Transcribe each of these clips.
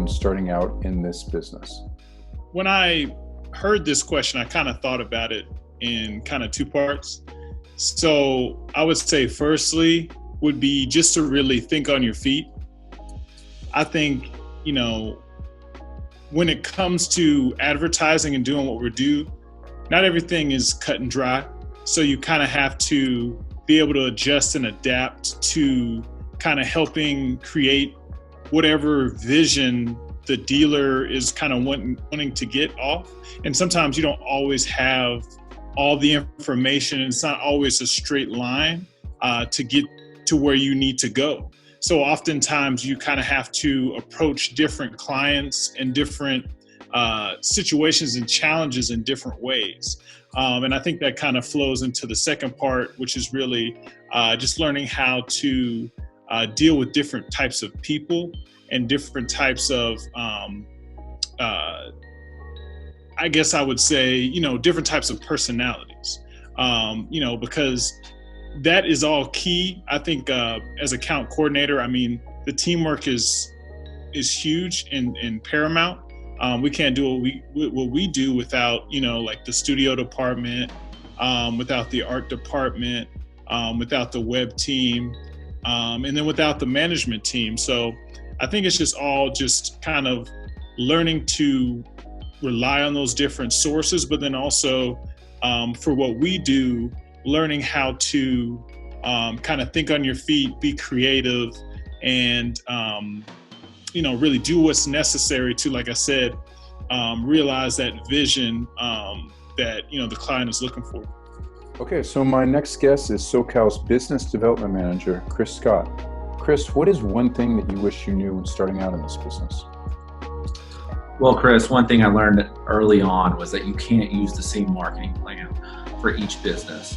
when starting out in this business? When I heard this question, I kind of thought about it in kind of two parts. So I would say firstly would be just to really think on your feet. I think, when it comes to advertising and doing what we do, not everything is cut and dry. So you kind of have to be able to adjust and adapt to kind of helping create whatever vision the dealer is kind of wanting to get off. And sometimes you don't always have all the information, and it's not always a straight line to get to where you need to go. So oftentimes you kind of have to approach different clients and different situations and challenges in different ways. And I think that kind of flows into the second part, which is really just learning how to deal with different types of people and different types of, I guess I would say, different types of personalities, because that is all key. I think as account coordinator, the teamwork is huge and paramount. We can't do what we do without, like the studio department, without the art department, without the web team, and then without the management team. So I think it's just all just kind of learning to rely on those different sources, but then also for what we do, learning how to kind of think on your feet, be creative, and really do what's necessary to, like I said, realize that vision that the client is looking for. Okay, so my next guest is Sokal's Business Development Manager, Chris Scott. Chris, what is one thing that you wish you knew when starting out in this business? Well, Chris, one thing I learned early on was that you can't use the same marketing plan for each business.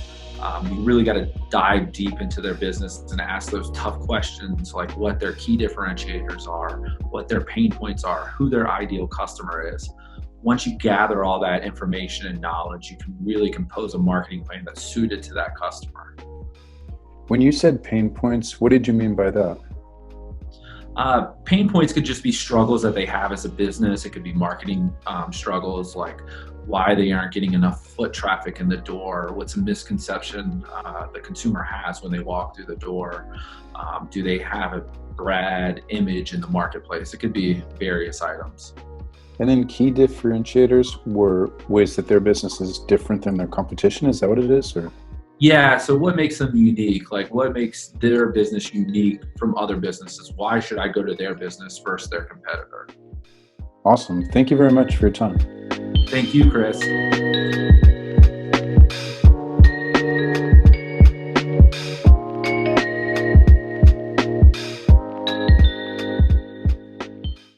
You really got to dive deep into their business and ask those tough questions, like what their key differentiators are, what their pain points are, who their ideal customer is. Once you gather all that information and knowledge, you can really compose a marketing plan that's suited to that customer. When you said pain points, what did you mean by that? Pain points could just be struggles that they have as a business. It could be marketing struggles, like why they aren't getting enough foot traffic in the door, what's a misconception the consumer has when they walk through the door, do they have a bad image in the marketplace? It could be various items. And then key differentiators were ways that their business is different than their competition. Is that what it is? Or? Yeah, so what makes them unique? Like what makes their business unique from other businesses? Why should I go to their business versus their competitor? Awesome. Thank you very much for your time. Thank you, Chris.